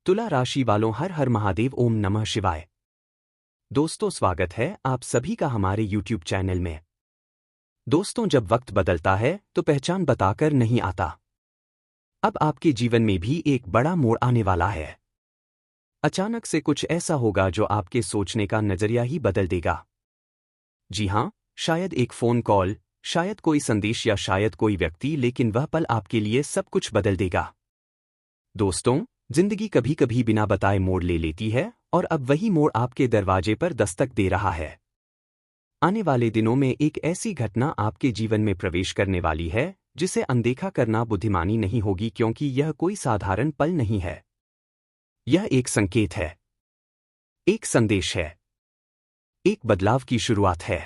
तुला राशि वालों, हर हर महादेव, ओम नमः शिवाय। दोस्तों, स्वागत है आप सभी का हमारे यूट्यूब चैनल में। दोस्तों, जब वक्त बदलता है तो पहचान बताकर नहीं आता। अब आपके जीवन में भी एक बड़ा मोड़ आने वाला है। अचानक से कुछ ऐसा होगा जो आपके सोचने का नजरिया ही बदल देगा। जी हाँ, शायद एक फोन कॉल, शायद कोई संदेश या शायद कोई व्यक्ति, लेकिन वह पल आपके लिए सब कुछ बदल देगा। दोस्तों, जिंदगी कभी कभी बिना बताए मोड़ ले लेती है और अब वही मोड़ आपके दरवाजे पर दस्तक दे रहा है। आने वाले दिनों में एक ऐसी घटना आपके जीवन में प्रवेश करने वाली है जिसे अनदेखा करना बुद्धिमानी नहीं होगी, क्योंकि यह कोई साधारण पल नहीं है। यह एक संकेत है, एक संदेश है, एक बदलाव की शुरुआत है।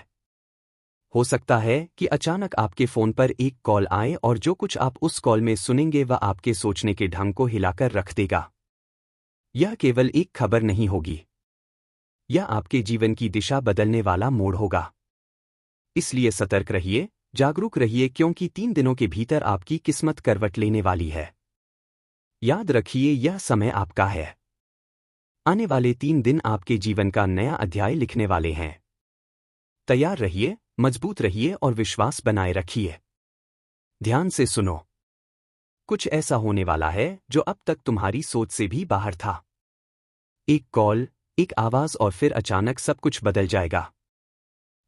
हो सकता है कि अचानक आपके फोन पर एक कॉल आए और जो कुछ आप उस कॉल में सुनेंगे वह आपके सोचने के ढंग को हिलाकर रख देगा। यह केवल एक खबर नहीं होगी, यह आपके जीवन की दिशा बदलने वाला मोड़ होगा। इसलिए सतर्क रहिए, जागरूक रहिए, क्योंकि 3 दिनों के भीतर आपकी किस्मत करवट लेने वाली है। याद रखिए, यह समय आपका है। आने वाले 3 दिन आपके जीवन का नया अध्याय लिखने वाले हैं। तैयार रहिए, मजबूत रहिए और विश्वास बनाए रखिए। ध्यान से सुनो, कुछ ऐसा होने वाला है जो अब तक तुम्हारी सोच से भी बाहर था। एक कॉल, एक आवाज और फिर अचानक सब कुछ बदल जाएगा।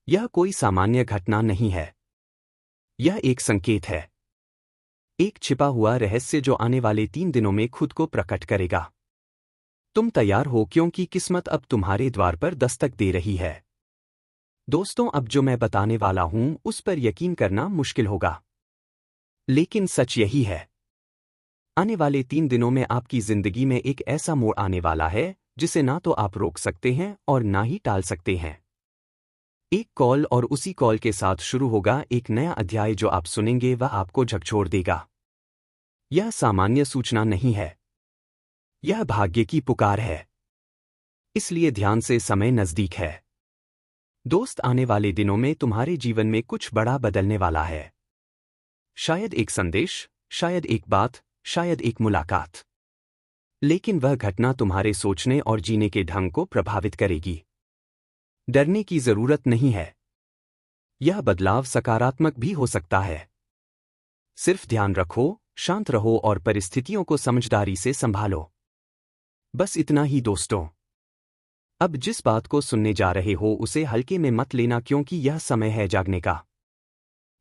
यह कोई सामान्य घटना नहीं है, यह एक संकेत है, एक छिपा हुआ रहस्य जो आने वाले 3 दिनों में खुद को प्रकट करेगा। तुम तैयार हो, क्योंकि किस्मत अब तुम्हारे द्वार पर दस्तक दे रही है। दोस्तों, अब जो मैं बताने वाला हूं उस पर यकीन करना मुश्किल होगा, लेकिन सच यही है। आने वाले 3 दिनों में आपकी जिंदगी में एक ऐसा मोड़ आने वाला है जिसे ना तो आप रोक सकते हैं और ना ही टाल सकते हैं। एक कॉल और उसी कॉल के साथ शुरू होगा एक नया अध्याय। जो आप सुनेंगे वह आपको झकझोर देगा। यह सामान्य सूचना नहीं है, यह भाग्य की पुकार है। इसलिए ध्यान से, समय नजदीक है। दोस्त, आने वाले दिनों में तुम्हारे जीवन में कुछ बड़ा बदलने वाला है। शायद एक संदेश, शायद एक बात, शायद एक मुलाकात। लेकिन वह घटना तुम्हारे सोचने और जीने के ढंग को प्रभावित करेगी। डरने की जरूरत नहीं है, यह बदलाव सकारात्मक भी हो सकता है। सिर्फ ध्यान रखो, शांत रहो और परिस्थितियों को समझदारी से संभालो। बस इतना ही दोस्तों। अब जिस बात को सुनने जा रहे हो उसे हल्के में मत लेना, क्योंकि यह समय है जागने का।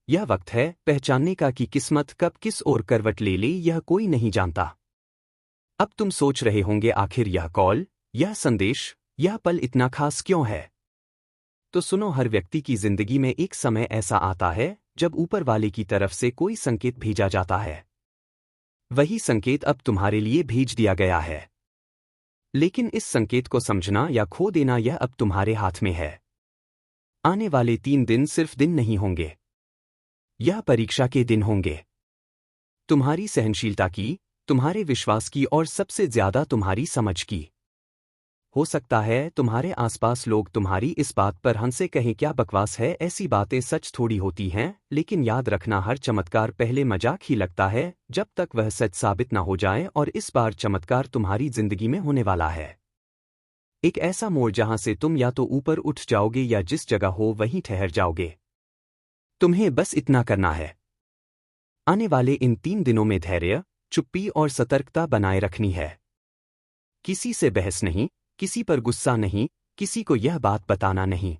यह वक्त है पहचानने का कि किस्मत कब किस ओर करवट ले यह कोई नहीं जानता। अब तुम सोच रहे होंगे, आखिर यह कॉल, यह संदेश, यह पल इतना खास क्यों है? तो सुनो, हर व्यक्ति की जिंदगी में एक समय ऐसा आता है जब ऊपर वाले की तरफ से कोई संकेत भेजा जाता है। वही संकेत अब तुम्हारे लिए भेज दिया गया है। लेकिन इस संकेत को समझना या खो देना, यह अब तुम्हारे हाथ में है। आने वाले 3 दिन सिर्फ दिन नहीं होंगे, यह परीक्षा के दिन होंगे। तुम्हारी सहनशीलता की, तुम्हारे विश्वास की और सबसे ज्यादा तुम्हारी समझ की। हो सकता है तुम्हारे आसपास लोग तुम्हारी इस बात पर हंसे, कहें क्या बकवास है, ऐसी बातें सच थोड़ी होती हैं। लेकिन याद रखना, हर चमत्कार पहले मजाक ही लगता है जब तक वह सच साबित न हो जाए। और इस बार चमत्कार तुम्हारी जिंदगी में होने वाला है। एक ऐसा मोड़ जहां से तुम या तो ऊपर उठ जाओगे या जिस जगह हो वहीं ठहर जाओगे। तुम्हें बस इतना करना है, आने वाले इन 3 दिनों में धैर्य, चुप्पी और सतर्कता बनाए रखनी है। किसी से बहस नहीं, किसी पर गुस्सा नहीं, किसी को यह बात बताना नहीं।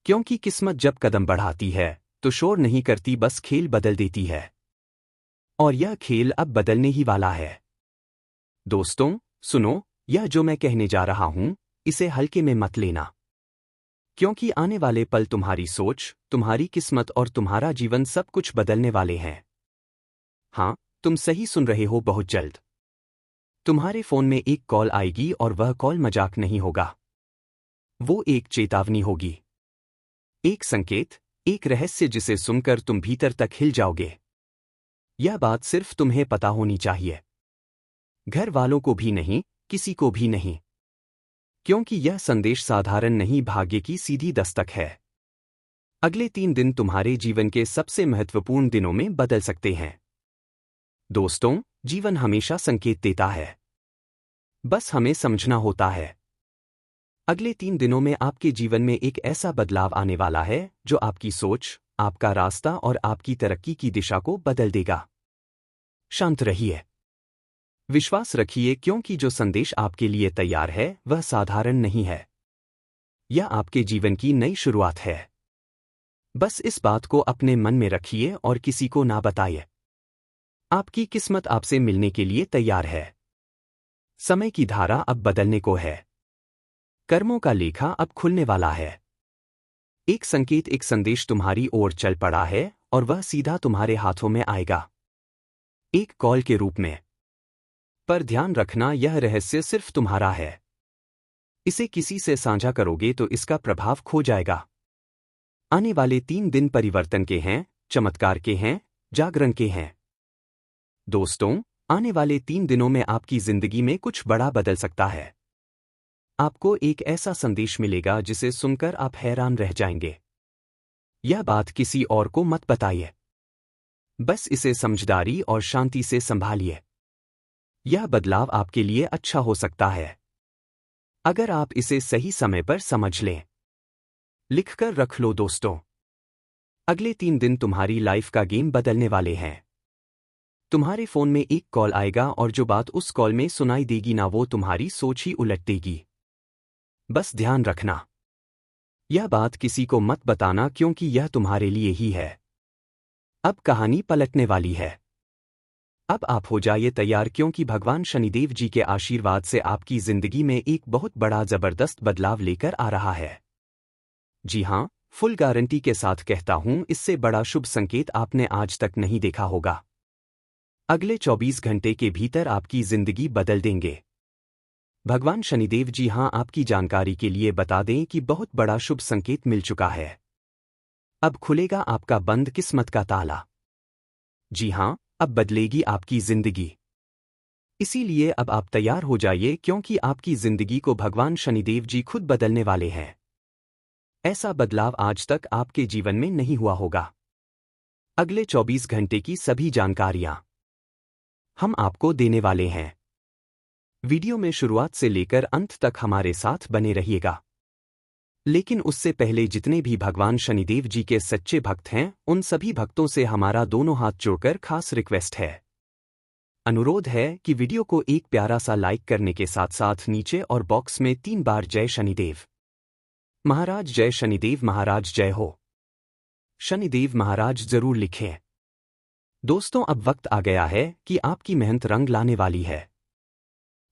क्योंकि किस्मत जब कदम बढ़ाती है तो शोर नहीं करती, बस खेल बदल देती है। और यह खेल अब बदलने ही वाला है। दोस्तों सुनो, यह जो मैं कहने जा रहा हूं इसे हल्के में मत लेना, क्योंकि आने वाले पल तुम्हारी सोच, तुम्हारी किस्मत और तुम्हारा जीवन सब कुछ बदलने वाले हैं। हाँ, तुम सही सुन रहे हो, बहुत जल्द तुम्हारे फोन में एक कॉल आएगी और वह कॉल मजाक नहीं होगा। वो एक चेतावनी होगी, एक संकेत, एक रहस्य जिसे सुनकर तुम भीतर तक हिल जाओगे। यह बात सिर्फ तुम्हें पता होनी चाहिए, घर वालों को भी नहीं, किसी को भी नहीं। क्योंकि यह संदेश साधारण नहीं, भाग्य की सीधी दस्तक है। अगले 3 दिन तुम्हारे जीवन के सबसे महत्वपूर्ण दिनों में बदल सकते हैं। दोस्तों, जीवन हमेशा संकेत देता है। बस हमें समझना होता है। अगले 3 दिनों में आपके जीवन में एक ऐसा बदलाव आने वाला है जो आपकी सोच, आपका रास्ता और आपकी तरक्की की दिशा को बदल देगा। शांत रहिए। विश्वास रखिए क्योंकि जो संदेश आपके लिए तैयार है वह साधारण नहीं है। यह आपके जीवन की नई शुरुआत है। बस इस बात को अपने मन में रखिए और किसी को ना बताइए। आपकी किस्मत आपसे मिलने के लिए तैयार है। समय की धारा अब बदलने को है। कर्मों का लेखा अब खुलने वाला है। एक संकेत, एक संदेश तुम्हारी ओर चल पड़ा है और वह सीधा तुम्हारे हाथों में आएगा, एक कॉल के रूप में। पर ध्यान रखना, यह रहस्य सिर्फ तुम्हारा है। इसे किसी से साझा करोगे तो इसका प्रभाव खो जाएगा। आने वाले 3 दिन परिवर्तन के हैं, चमत्कार के हैं, जागरण के हैं। दोस्तों, आने वाले 3 दिनों में आपकी जिंदगी में कुछ बड़ा बदल सकता है। आपको एक ऐसा संदेश मिलेगा जिसे सुनकर आप हैरान रह जाएंगे। यह बात किसी और को मत बताइए। बस इसे समझदारी और शांति से संभालिए। यह बदलाव आपके लिए अच्छा हो सकता है अगर आप इसे सही समय पर समझ लें। लिखकर रख लो दोस्तों। अगले 3 दिन तुम्हारी लाइफ का गेम बदलने वाले हैं। तुम्हारे फोन में एक कॉल आएगा और जो बात उस कॉल में सुनाई देगी ना, वो तुम्हारी सोच ही उलट देगी। बस ध्यान रखना, यह बात किसी को मत बताना क्योंकि यह तुम्हारे लिए ही है। अब कहानी पलटने वाली है। अब आप हो जाइए तैयार क्योंकि भगवान शनिदेव जी के आशीर्वाद से आपकी जिंदगी में एक बहुत बड़ा जबरदस्त बदलाव लेकर आ रहा है। जी हां, फुल गारंटी के साथ कहता हूं, इससे बड़ा शुभ संकेत आपने आज तक नहीं देखा होगा। अगले 24 घंटे के भीतर आपकी जिंदगी बदल देंगे। भगवान शनिदेव जी हां, आपकी जानकारी के लिए बता दें कि बहुत बड़ा शुभ संकेत मिल चुका है। अब खुलेगा आपका बंद किस्मत का ताला। जी हां, अब बदलेगी आपकी जिंदगी। इसीलिए अब आप तैयार हो जाइए क्योंकि आपकी जिंदगी को भगवान शनिदेव जी खुद बदलने वाले हैं। ऐसा बदलाव आज तक आपके जीवन में नहीं हुआ होगा। अगले 24 घंटे की सभी जानकारियां हम आपको देने वाले हैं। वीडियो में शुरुआत से लेकर अंत तक हमारे साथ बने रहिएगा। लेकिन उससे पहले जितने भी भगवान शनिदेव जी के सच्चे भक्त हैं, उन सभी भक्तों से हमारा दोनों हाथ जोड़कर खास रिक्वेस्ट है, अनुरोध है कि वीडियो को एक प्यारा सा लाइक करने के साथ साथ नीचे और बॉक्स में 3 बार जय शनिदेव महाराज, जय शनिदेव महाराज जय हो, शनिदेव महाराज जरूर लिखें। दोस्तों, अब वक्त आ गया है कि आपकी मेहनत रंग लाने वाली है।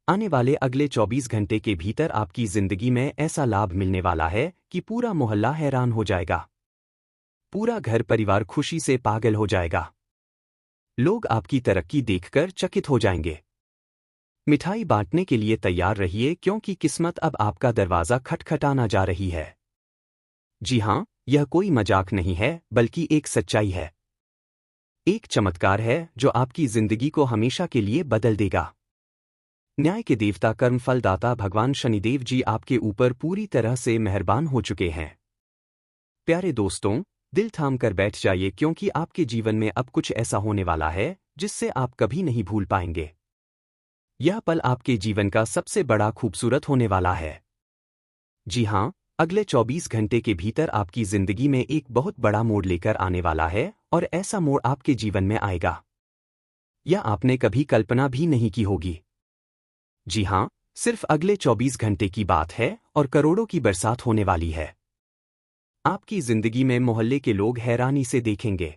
आने वाले अगले 24 घंटे के भीतर आपकी जिंदगी में ऐसा लाभ मिलने वाला है कि पूरा मोहल्ला हैरान हो जाएगा। पूरा घर परिवार खुशी से पागल हो जाएगा। लोग आपकी तरक्की देखकर चकित हो जाएंगे। मिठाई बांटने के लिए तैयार रहिए क्योंकि किस्मत अब आपका दरवाजा खटखटाना जा रही है। जी हां, यह कोई मजाक नहीं है बल्कि एक सच्चाई है। एक चमत्कार है जो आपकी जिंदगी को हमेशा के लिए बदल देगा। न्याय के देवता, कर्मफलदाता भगवान शनिदेव जी आपके ऊपर पूरी तरह से मेहरबान हो चुके हैं। प्यारे दोस्तों, दिल थाम कर बैठ जाइए क्योंकि आपके जीवन में अब कुछ ऐसा होने वाला है जिससे आप कभी नहीं भूल पाएंगे। यह पल आपके जीवन का सबसे बड़ा खूबसूरत होने वाला है। जी हां, अगले 24 घंटे के भीतर आपकी जिंदगी में एक बहुत बड़ा मोड़ लेकर आने वाला है और ऐसा मोड़ आपके जीवन में आएगा यह आपने कभी कल्पना भी नहीं की होगी। जी हां, सिर्फ अगले 24 घंटे की बात है और करोड़ों की बरसात होने वाली है। आपकी जिंदगी में मोहल्ले के लोग हैरानी से देखेंगे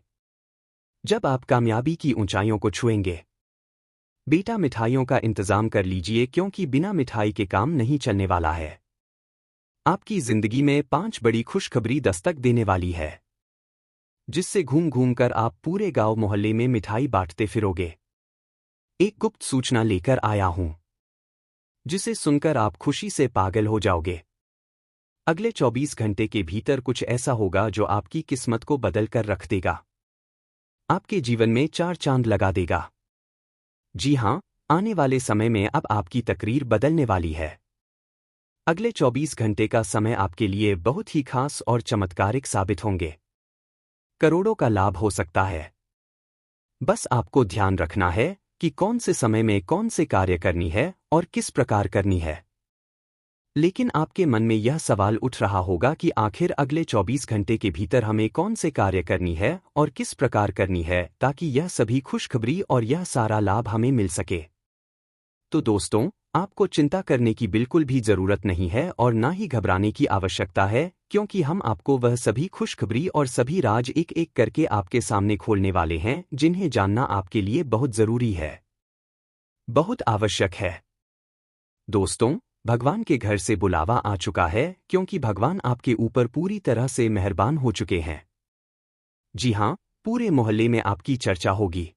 जब आप कामयाबी की ऊंचाइयों को छुएंगे। बेटा, मिठाइयों का इंतजाम कर लीजिए क्योंकि बिना मिठाई के काम नहीं चलने वाला है। आपकी जिंदगी में 5 बड़ी खुशखबरी दस्तक देने वाली है जिससे घूम घूम कर आप पूरे गांव मोहल्ले में मिठाई बांटते फिरोगे। एक गुप्त सूचना लेकर आया हूं जिसे सुनकर आप खुशी से पागल हो जाओगे। अगले 24 घंटे के भीतर कुछ ऐसा होगा जो आपकी किस्मत को बदल कर रख देगा, आपके जीवन में 4 चांद लगा देगा। जी हां, आने वाले समय में अब आपकी तकरीर बदलने वाली है। अगले 24 घंटे का समय आपके लिए बहुत ही खास और चमत्कारिक साबित होंगे। करोड़ों का लाभ हो सकता है। बस आपको ध्यान रखना है कि कौन से समय में कौन से कार्य करनी है और किस प्रकार करनी है। लेकिन आपके मन में यह सवाल उठ रहा होगा कि आखिर अगले 24 घंटे के भीतर हमें कौन से कार्य करनी है और किस प्रकार करनी है ताकि यह सभी खुशखबरी और यह सारा लाभ हमें मिल सके। तो दोस्तों, आपको चिंता करने की बिल्कुल भी जरूरत नहीं है और ना ही घबराने की आवश्यकता है, क्योंकि हम आपको वह सभी खुशखबरी और सभी राज एक एक करके आपके सामने खोलने वाले हैं जिन्हें जानना आपके लिए बहुत जरूरी है, बहुत आवश्यक है। दोस्तों, भगवान के घर से बुलावा आ चुका है, क्योंकि भगवान आपके ऊपर पूरी तरह से मेहरबान हो चुके हैं। जी हां, पूरे मोहल्ले में आपकी चर्चा होगी।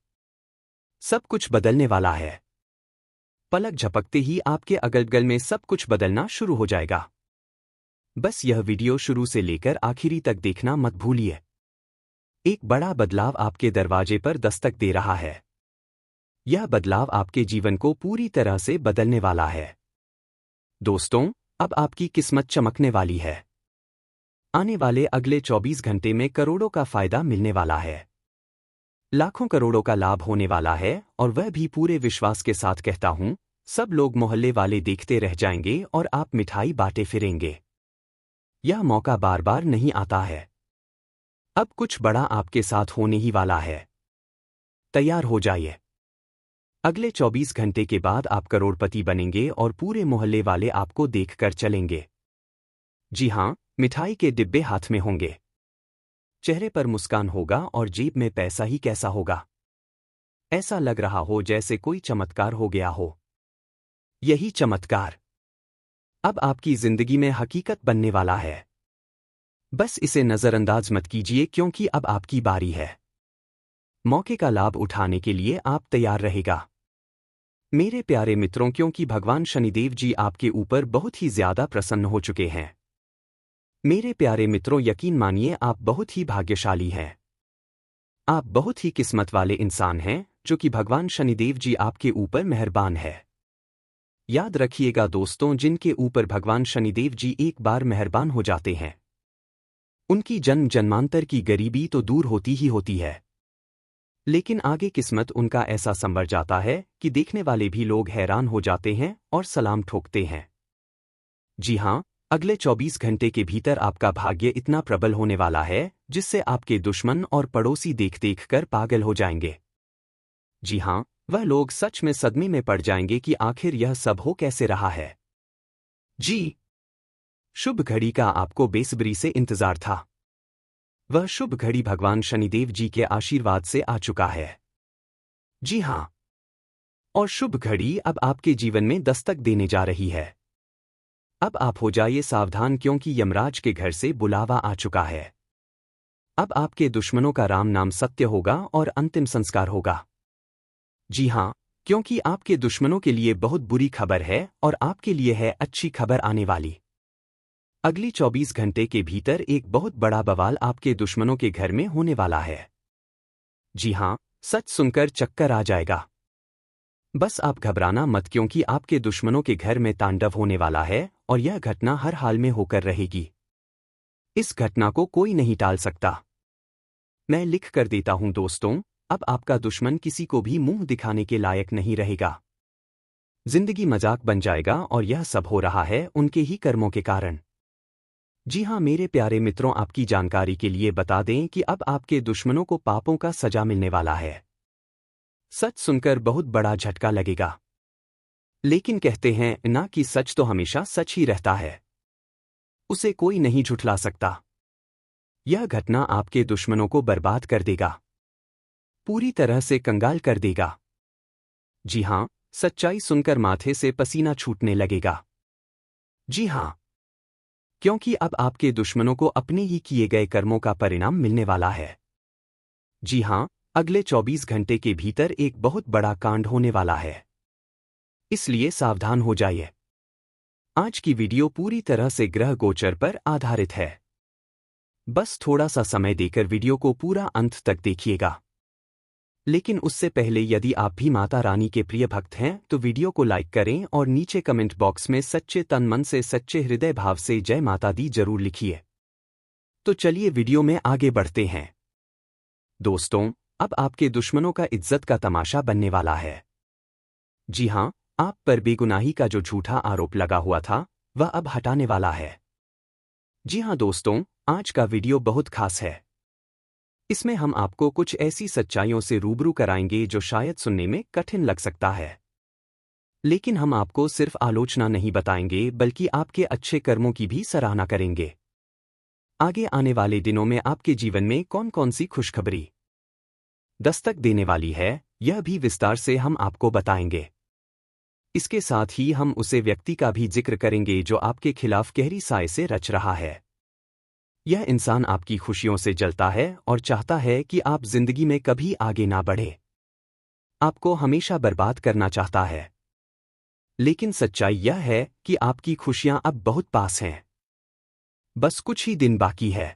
सब कुछ बदलने वाला है। पलक झपकते ही आपके अगल बगल में सब कुछ बदलना शुरू हो जाएगा। बस यह वीडियो शुरू से लेकर आखिरी तक देखना मत भूलिए। एक बड़ा बदलाव आपके दरवाजे पर दस्तक दे रहा है। यह बदलाव आपके जीवन को पूरी तरह से बदलने वाला है। दोस्तों, अब आपकी किस्मत चमकने वाली है। आने वाले अगले 24 घंटे में करोड़ों का फायदा मिलने वाला है। लाखों करोड़ों का लाभ होने वाला है, और वह भी पूरे विश्वास के साथ कहता हूं, सब लोग मोहल्ले वाले देखते रह जाएंगे और आप मिठाई बांटे फिरेंगे। यह मौका बार बार नहीं आता है। अब कुछ बड़ा आपके साथ होने ही वाला है। तैयार हो जाइए। अगले 24 घंटे के बाद आप करोड़पति बनेंगे और पूरे मोहल्ले वाले आपको देखकर चलेंगे। जी हां, मिठाई के डिब्बे हाथ में होंगे। चेहरे पर मुस्कान होगा और जेब में पैसा ही कैसा होगा। ऐसा लग रहा हो जैसे कोई चमत्कार हो गया हो। यही चमत्कार अब आपकी जिंदगी में हकीकत बनने वाला है। बस इसे नजरअंदाज मत कीजिए, क्योंकि अब आपकी बारी है। मौके का लाभ उठाने के लिए आप तैयार रहेगा। मेरे प्यारे मित्रों, क्योंकि भगवान शनिदेव जी आपके ऊपर बहुत ही ज्यादा प्रसन्न हो चुके हैं। मेरे प्यारे मित्रों, यकीन मानिए आप बहुत ही भाग्यशाली हैं। आप बहुत ही किस्मत वाले इंसान हैं, जो कि भगवान शनिदेव जी आपके ऊपर मेहरबान है। याद रखिएगा दोस्तों, जिनके ऊपर भगवान शनिदेव जी एक बार मेहरबान हो जाते हैं, उनकी जन्म जन्मांतर की गरीबी तो दूर होती ही होती है, लेकिन आगे किस्मत उनका ऐसा संवर जाता है कि देखने वाले भी लोग हैरान हो जाते हैं और सलाम ठोकते हैं। जी हां, अगले 24 घंटे के भीतर आपका भाग्य इतना प्रबल होने वाला है जिससे आपके दुश्मन और पड़ोसी देख देख कर पागल हो जाएंगे। जी हां, वह लोग सच में सदमे में पड़ जाएंगे कि आखिर यह सब हो कैसे रहा है। जी, शुभ घड़ी का आपको बेसब्री से इंतजार था। वह शुभ घड़ी भगवान शनिदेव जी के आशीर्वाद से आ चुका है। जी हां, और शुभ घड़ी अब आपके जीवन में दस्तक देने जा रही है। अब आप हो जाइए सावधान, क्योंकि यमराज के घर से बुलावा आ चुका है। अब आपके दुश्मनों का राम नाम सत्य होगा और अंतिम संस्कार होगा। जी हां, क्योंकि आपके दुश्मनों के लिए बहुत बुरी खबर है और आपके लिए है अच्छी खबर आने वाली। अगली 24 घंटे के भीतर एक बहुत बड़ा बवाल आपके दुश्मनों के घर में होने वाला है। जी हां, सच सुनकर चक्कर आ जाएगा। बस आप घबराना मत, क्योंकि आपके दुश्मनों के घर में तांडव होने वाला है और यह घटना हर हाल में होकर रहेगी। इस घटना को कोई नहीं टाल सकता। मैं लिख कर देता हूं दोस्तों, अब आपका दुश्मन किसी को भी मुंह दिखाने के लायक नहीं रहेगा। जिंदगी मजाक बन जाएगा और यह सब हो रहा है उनके ही कर्मों के कारण। जी हां मेरे प्यारे मित्रों, आपकी जानकारी के लिए बता दें कि अब आपके दुश्मनों को पापों का सजा मिलने वाला है। सच सुनकर बहुत बड़ा झटका लगेगा, लेकिन कहते हैं ना कि सच तो हमेशा सच ही रहता है, उसे कोई नहीं झुठला सकता। यह घटना आपके दुश्मनों को बर्बाद कर देगा, पूरी तरह से कंगाल कर देगा। जी हां, सच्चाई सुनकर माथे से पसीना छूटने लगेगा। जी हां, क्योंकि अब आपके दुश्मनों को अपने ही किए गए कर्मों का परिणाम मिलने वाला है। जी हां, अगले 24 घंटे के भीतर एक बहुत बड़ा कांड होने वाला है, इसलिए सावधान हो जाइए। आज की वीडियो पूरी तरह से ग्रह गोचर पर आधारित है। बस थोड़ा सा समय देकर वीडियो को पूरा अंत तक देखिएगा। लेकिन उससे पहले यदि आप भी माता रानी के प्रिय भक्त हैं तो वीडियो को लाइक करें और नीचे कमेंट बॉक्स में सच्चे तन मन से सच्चे हृदय भाव से जय माता दी जरूर लिखिए। तो चलिए वीडियो में आगे बढ़ते हैं। दोस्तों, अब आपके दुश्मनों का इज्जत का तमाशा बनने वाला है। जी हाँ, आप पर बेगुनाही का जो झूठा आरोप लगा हुआ था, वह अब हटाने वाला है। जी हाँ दोस्तों, आज का वीडियो बहुत खास है। इसमें हम आपको कुछ ऐसी सच्चाइयों से रूबरू कराएंगे जो शायद सुनने में कठिन लग सकता है। लेकिन हम आपको सिर्फ आलोचना नहीं बताएंगे बल्कि आपके अच्छे कर्मों की भी सराहना करेंगे। आगे आने वाले दिनों में आपके जीवन में कौन कौन सी खुशखबरी दस्तक देने वाली है, यह भी विस्तार से हम आपको बताएंगे। इसके साथ ही हम उसे व्यक्ति का भी जिक्र करेंगे जो आपके खिलाफ गहरी साए से रच रहा है। यह इंसान आपकी खुशियों से जलता है और चाहता है कि आप जिंदगी में कभी आगे ना बढ़े। आपको हमेशा बर्बाद करना चाहता है। लेकिन सच्चाई यह है कि आपकी खुशियां अब बहुत पास हैं। बस कुछ ही दिन बाकी है।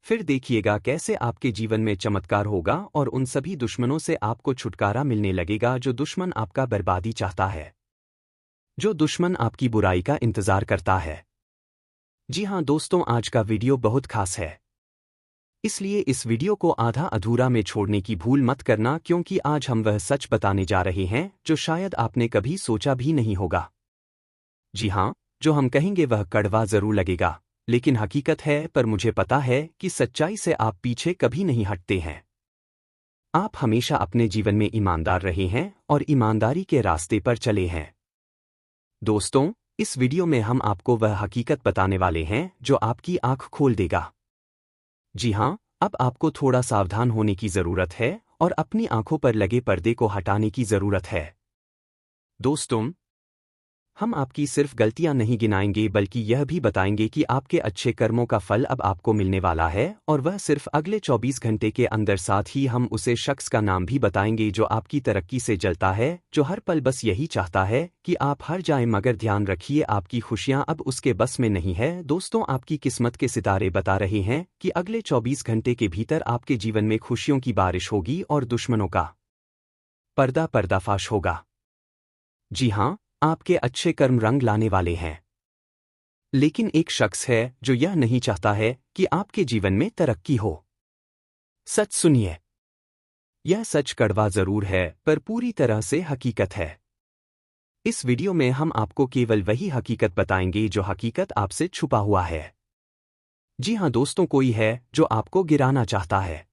फिर देखिएगा कैसे आपके जीवन में चमत्कार होगा और उन सभी दुश्मनों से आपको छुटकारा मिलने लगेगा जो दुश्मन आपका बर्बादी चाहता है, जो दुश्मन आपकी बुराई का इंतजार करता है। जी हाँ दोस्तों, आज का वीडियो बहुत खास है। इसलिए इस वीडियो को आधा अधूरा में छोड़ने की भूल मत करना, क्योंकि आज हम वह सच बताने जा रहे हैं जो शायद आपने कभी सोचा भी नहीं होगा। जी हाँ, जो हम कहेंगे वह कड़वा जरूर लगेगा, लेकिन हकीकत है। पर मुझे पता है कि सच्चाई से आप पीछे कभी नहीं हटते हैं। आप हमेशा अपने जीवन में ईमानदार रहे हैं और ईमानदारी के रास्ते पर चले हैं। दोस्तों, इस वीडियो में हम आपको वह हकीकत बताने वाले हैं जो आपकी आंख खोल देगा। जी हाँ, अब आपको थोड़ा सावधान होने की जरूरत है और अपनी आंखों पर लगे पर्दे को हटाने की जरूरत है। दोस्तों, हम आपकी सिर्फ गलतियां नहीं गिनाएंगे बल्कि यह भी बताएंगे कि आपके अच्छे कर्मों का फल अब आपको मिलने वाला है, और वह सिर्फ अगले 24 घंटे के अंदर। साथ ही हम उसे शख्स का नाम भी बताएंगे जो आपकी तरक्की से जलता है, जो हर पल बस यही चाहता है कि आप हर जाएं। मगर ध्यान रखिए, आपकी खुशियां अब उसके बस में नहीं है। दोस्तों, आपकी किस्मत के सितारे बता रहे हैं कि अगले 24 घंटे के भीतर आपके जीवन में खुशियों की बारिश होगी और दुश्मनों का पर्दाफाश होगा। जी हाँ, आपके अच्छे कर्म रंग लाने वाले हैं। लेकिन एक शख्स है जो यह नहीं चाहता है कि आपके जीवन में तरक्की हो। सच सुनिए, यह सच कड़वा जरूर है पर पूरी तरह से हकीकत है। इस वीडियो में हम आपको केवल वही हकीकत बताएंगे जो हकीकत आपसे छुपा हुआ है। जी हाँ दोस्तों, कोई है जो आपको गिराना चाहता है,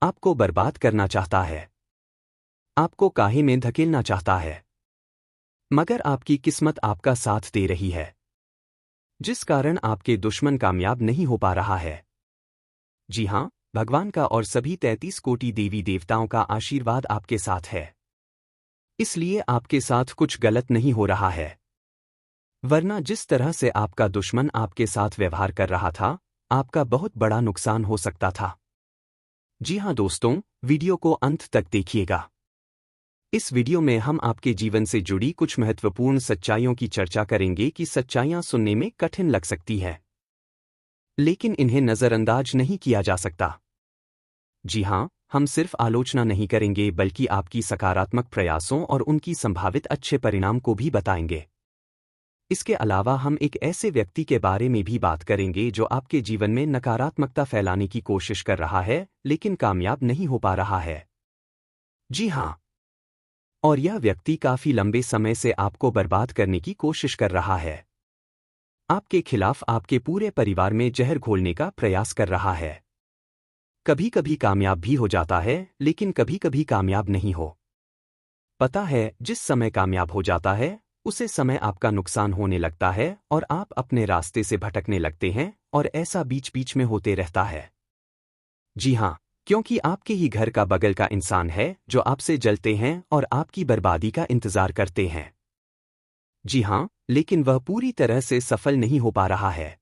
आपको बर्बाद करना चाहता है, आपको काहे में धकेलना चाहता है। मगर आपकी किस्मत आपका साथ दे रही है, जिस कारण आपके दुश्मन कामयाब नहीं हो पा रहा है। जी हाँ, भगवान का और सभी 33 कोटि देवी देवताओं का आशीर्वाद आपके साथ है। इसलिए आपके साथ कुछ गलत नहीं हो रहा है। वरना जिस तरह से आपका दुश्मन आपके साथ व्यवहार कर रहा था, आपका बहुत बड़ा नुकसान हो सकता था। जी हाँ दोस्तों, वीडियो को अंत तक देखिएगा। इस वीडियो में हम आपके जीवन से जुड़ी कुछ महत्वपूर्ण सच्चाइयों की चर्चा करेंगे कि सच्चाइयां सुनने में कठिन लग सकती है, लेकिन इन्हें नजरअंदाज नहीं किया जा सकता। जी हाँ, हम सिर्फ आलोचना नहीं करेंगे बल्कि आपकी सकारात्मक प्रयासों और उनकी संभावित अच्छे परिणाम को भी बताएंगे। इसके अलावा हम एक ऐसे व्यक्ति के बारे में भी बात करेंगे जो आपके जीवन में नकारात्मकता फैलाने की कोशिश कर रहा है, लेकिन कामयाब नहीं हो पा रहा है। जी हाँ, और यह व्यक्ति काफी लंबे समय से आपको बर्बाद करने की कोशिश कर रहा है। आपके खिलाफ आपके पूरे परिवार में जहर घोलने का प्रयास कर रहा है। कभी कभी कामयाब भी हो जाता है, लेकिन कभी कभी कामयाब नहीं हो पता है। जिस समय कामयाब हो जाता है, उसे समय आपका नुकसान होने लगता है और आप अपने रास्ते से भटकने लगते हैं, और ऐसा बीच बीच में होते रहता है। जी हाँ, क्योंकि आपके ही घर का बगल का इंसान है जो आपसे जलते हैं और आपकी बर्बादी का इंतजार करते हैं। जी हाँ, लेकिन वह पूरी तरह से सफल नहीं हो पा रहा है,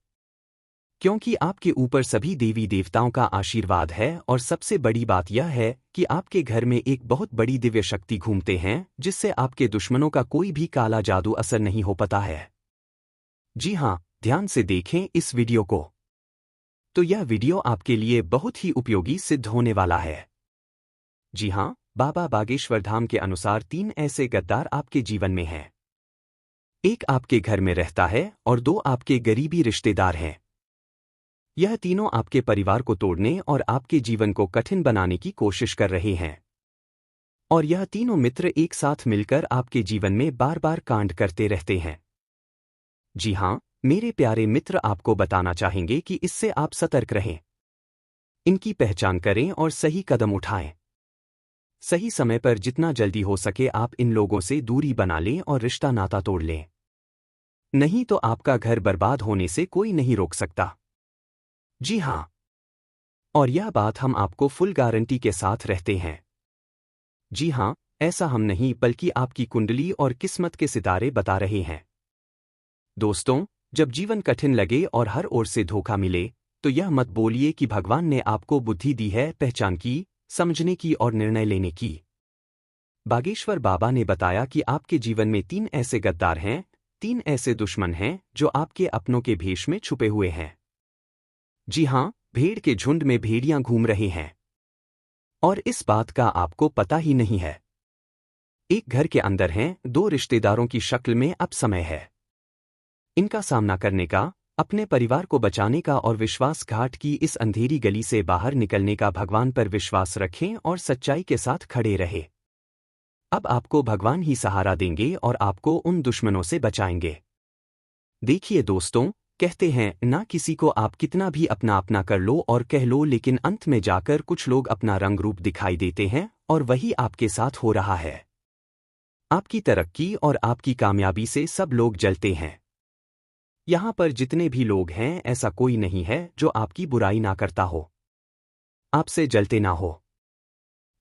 क्योंकि आपके ऊपर सभी देवी देवताओं का आशीर्वाद है, और सबसे बड़ी बात यह है कि आपके घर में एक बहुत बड़ी दिव्य शक्ति घूमते हैं जिससे आपके दुश्मनों का कोई भी काला जादू असर नहीं हो पाता है। जी हाँ, ध्यान से देखें इस वीडियो को, तो यह वीडियो आपके लिए बहुत ही उपयोगी सिद्ध होने वाला है। जी हाँ, बाबा बागेश्वर धाम के अनुसार 3 ऐसे गद्दार आपके जीवन में हैं। एक आपके घर में रहता है और 2 आपके गरीबी रिश्तेदार हैं। यह तीनों आपके परिवार को तोड़ने और आपके जीवन को कठिन बनाने की कोशिश कर रहे हैं। और यह तीनों मित्र एक साथ मिलकर आपके जीवन में बार बार कांड करते रहते हैं। जी हाँ, मेरे प्यारे मित्र आपको बताना चाहेंगे कि इससे आप सतर्क रहें। इनकी पहचान करें और सही कदम उठाएं। सही समय पर जितना जल्दी हो सके आप इन लोगों से दूरी बना लें और रिश्ता नाता तोड़ लें। नहीं तो आपका घर बर्बाद होने से कोई नहीं रोक सकता। जी हाँ, और यह बात हम आपको फुल गारंटी के साथ रहते हैं। जी हाँ, ऐसा हम नहीं बल्कि आपकी कुंडली और किस्मत के सितारे बता रहे हैं। दोस्तों, जब जीवन कठिन लगे और हर ओर से धोखा मिले, तो यह मत बोलिए कि भगवान ने आपको बुद्धि दी है पहचान की, समझने की और निर्णय लेने की। बागेश्वर बाबा ने बताया कि आपके जीवन में 3 ऐसे गद्दार हैं, 3 ऐसे दुश्मन हैं जो आपके अपनों के भेष में छुपे हुए हैं। जी हाँ, भेड़ के झुंड में भेड़ियां घूम रहे हैं। और इस बात का आपको पता ही नहीं है। एक घर के अंदर हैं 2 रिश्तेदारों की शक्ल में अब समय है इनका सामना करने का, अपने परिवार को बचाने का और विश्वासघात की इस अंधेरी गली से बाहर निकलने का। भगवान पर विश्वास रखें और सच्चाई के साथ खड़े रहे। अब आपको भगवान ही सहारा देंगे और आपको उन दुश्मनों से बचाएंगे। देखिए दोस्तों, कहते हैं ना, किसी को आप कितना भी अपना कर लो और कह लो, लेकिन अंत में जाकर कुछ लोग अपना रंग रूप दिखाई देते हैं और वही आपके साथ हो रहा है। आपकी तरक्की और आपकी कामयाबी से सब लोग जलते हैं। यहां पर जितने भी लोग हैं, ऐसा कोई नहीं है जो आपकी बुराई ना करता हो, आपसे जलते ना हो।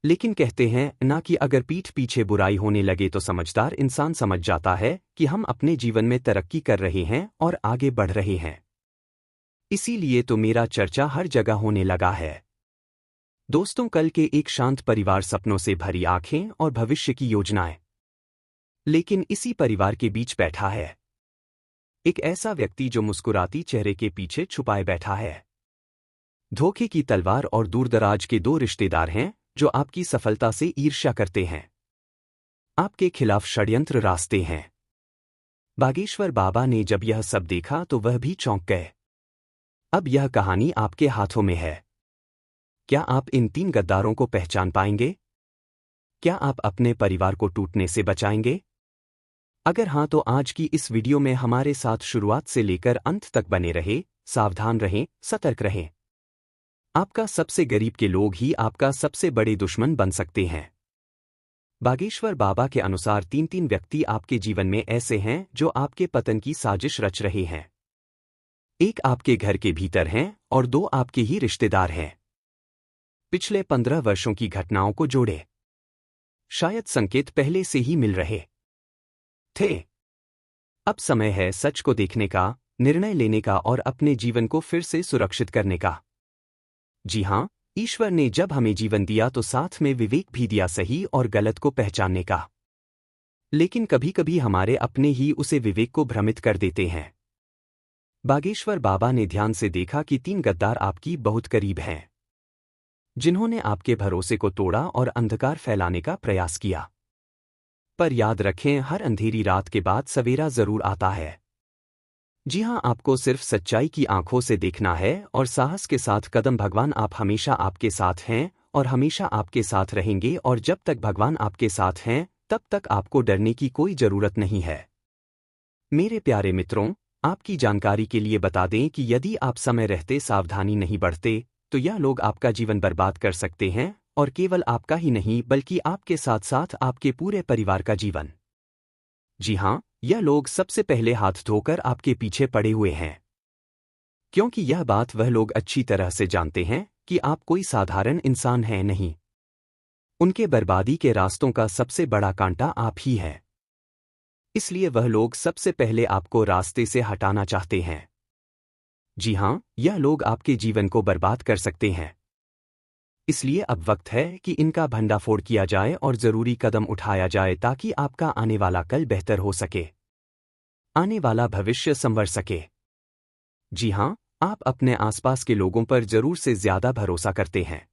लेकिन कहते हैं ना कि अगर पीठ पीछे बुराई होने लगे तो समझदार इंसान समझ जाता है कि हम अपने जीवन में तरक्की कर रहे हैं और आगे बढ़ रहे हैं। इसीलिए तो मेरा चर्चा हर जगह होने लगा है। दोस्तों, कल के एक शांत परिवार, सपनों से भरी आंखें और भविष्य की योजनाएं। लेकिन इसी परिवार के बीच बैठा है एक ऐसा व्यक्ति जो मुस्कुराती चेहरे के पीछे छुपाए बैठा है। धोखे की तलवार और दूरदराज के 2 रिश्तेदार हैं जो आपकी सफलता से ईर्ष्या करते हैं, आपके खिलाफ षड्यंत्र रास्ते हैं। बागेश्वर बाबा ने जब यह सब देखा तो वह भी चौंक गए। अब यह कहानी आपके हाथों में है। क्या आप इन 3 गद्दारों को पहचान पाएंगे? क्या आप अपने परिवार को टूटने से बचाएंगे? अगर हां तो आज की इस वीडियो में हमारे साथ शुरुआत से लेकर अंत तक बने रहे। सावधान रहें, सतर्क रहें। आपका सबसे गरीब के लोग ही आपका सबसे बड़े दुश्मन बन सकते हैं। बागेश्वर बाबा के अनुसार 3 व्यक्ति आपके जीवन में ऐसे हैं जो आपके पतन की साजिश रच रहे हैं। एक आपके घर के भीतर हैं और 2 आपके ही रिश्तेदार हैं। पिछले 15 वर्षों की घटनाओं को जोड़े। शायद संकेत पहले से ही मिल रहे थे। अब समय है सच को देखने का, निर्णय लेने का और अपने जीवन को फिर से सुरक्षित करने का। जी हाँ, ईश्वर ने जब हमें जीवन दिया तो साथ में विवेक भी दिया, सही और गलत को पहचानने का। लेकिन कभी कभी हमारे अपने ही उसे विवेक को भ्रमित कर देते हैं। बागेश्वर बाबा ने ध्यान से देखा कि 3 गद्दार आपकी बहुत करीब हैं, जिन्होंने आपके भरोसे को तोड़ा और अंधकार फैलाने का प्रयास किया। पर याद रखें, हर अंधेरी रात के बाद सवेरा जरूर आता है। जी हाँ, आपको सिर्फ सच्चाई की आंखों से देखना है और साहस के साथ कदम। भगवान आप हमेशा आपके साथ हैं और हमेशा आपके साथ रहेंगे, और जब तक भगवान आपके साथ हैं तब तक आपको डरने की कोई जरूरत नहीं है। मेरे प्यारे मित्रों, आपकी जानकारी के लिए बता दें कि यदि आप समय रहते सावधानी नहीं बरते तो यह लोग आपका जीवन बर्बाद कर सकते हैं, और केवल आपका ही नहीं बल्कि आपके साथ साथ आपके पूरे परिवार का जीवन। जी हाँ, यह लोग सबसे पहले हाथ धोकर आपके पीछे पड़े हुए हैं, क्योंकि यह बात वह लोग अच्छी तरह से जानते हैं कि आप कोई साधारण इंसान हैं नहीं। उनके बर्बादी के रास्तों का सबसे बड़ा कांटा आप ही हैं। इसलिए वह लोग सबसे पहले आपको रास्ते से हटाना चाहते हैं। जी हाँ, यह लोग आपके जीवन को बर्बाद कर सकते हैं। इसलिए अब वक्त है कि इनका भंडाफोड़ किया जाए और जरूरी कदम उठाया जाए ताकि आपका आने वाला कल बेहतर हो सके, आने वाला भविष्य संवर सके। जी हाँ, आप अपने आसपास के लोगों पर जरूर से ज्यादा भरोसा करते हैं,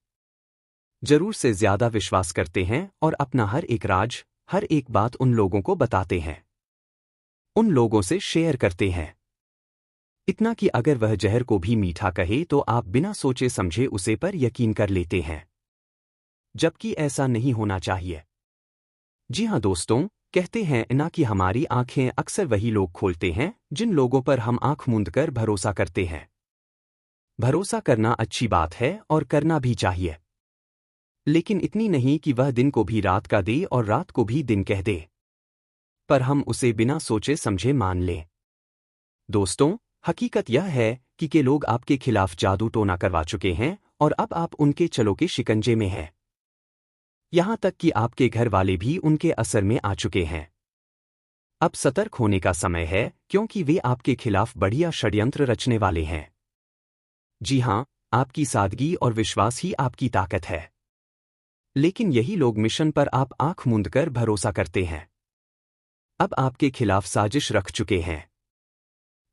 जरूर से ज्यादा विश्वास करते हैं और अपना हर एक राज, हर एक बात उन लोगों को बताते हैं, उन लोगों से शेयर करते हैं। इतना कि अगर वह जहर को भी मीठा कहे तो आप बिना सोचे समझे उसे पर यकीन कर लेते हैं, जबकि ऐसा नहीं होना चाहिए। जी हाँ दोस्तों, कहते हैं ना कि हमारी आंखें अक्सर वही लोग खोलते हैं जिन लोगों पर हम आंख मूंद कर भरोसा करते हैं। भरोसा करना अच्छी बात है और करना भी चाहिए, लेकिन इतनी नहीं कि वह दिन को भी रात का दे और रात को भी दिन कह दे, पर हम उसे बिना सोचे समझे मान लें। दोस्तों, हकीकत यह है कि के लोग आपके खिलाफ जादू टोना करवा चुके हैं और अब आप उनके चलों के शिकंजे में हैं। यहां तक कि आपके घर वाले भी उनके असर में आ चुके हैं। अब सतर्क होने का समय है, क्योंकि वे आपके खिलाफ बढ़िया षड्यंत्र रचने वाले हैं। जी हां, आपकी सादगी और विश्वास ही आपकी ताकत है। लेकिन यही लोग मिशन पर आप आंख मूंद कर भरोसा करते हैं। अब आपके खिलाफ साजिश रख चुके हैं।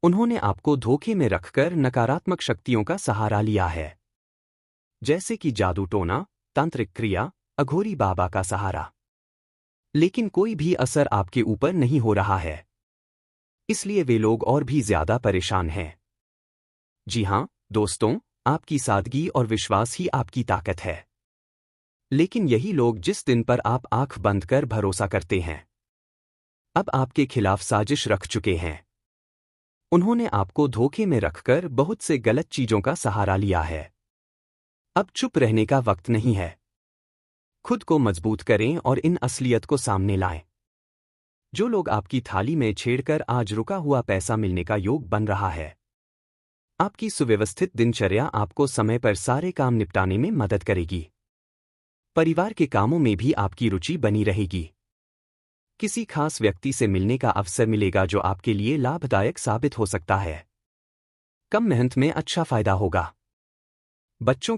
उन्होंने आपको धोखे में रखकर नकारात्मक शक्तियों का सहारा लिया है, जैसे कि जादू टोना, तांत्रिक क्रिया, अघोरी बाबा का सहारा। लेकिन कोई भी असर आपके ऊपर नहीं हो रहा है, इसलिए वे लोग और भी ज्यादा परेशान हैं। जी हां दोस्तों, आपकी सादगी और विश्वास ही आपकी ताकत है। लेकिन यही लोग जिस दिन पर आप आंख बंद कर भरोसा करते हैं, अब आपके खिलाफ साजिश रख चुके हैं। उन्होंने आपको धोखे में रखकर बहुत से गलत चीजों का सहारा लिया है। अब चुप रहने का वक्त नहीं है। खुद को मजबूत करें और इन असलियत को सामने लाएं। जो लोग आपकी थाली में छेड़कर आज रुका हुआ पैसा मिलने का योग बन रहा है। आपकी सुव्यवस्थित दिनचर्या आपको समय पर सारे काम निपटाने में मदद करेगी। परिवार के कामों में भी आपकी रुचि बनी रहेगी। किसी खास व्यक्ति से मिलने का अवसर मिलेगा जो आपके लिए लाभदायक साबित हो सकता है। कम मेहनत में अच्छा फायदा होगा। बच्चों के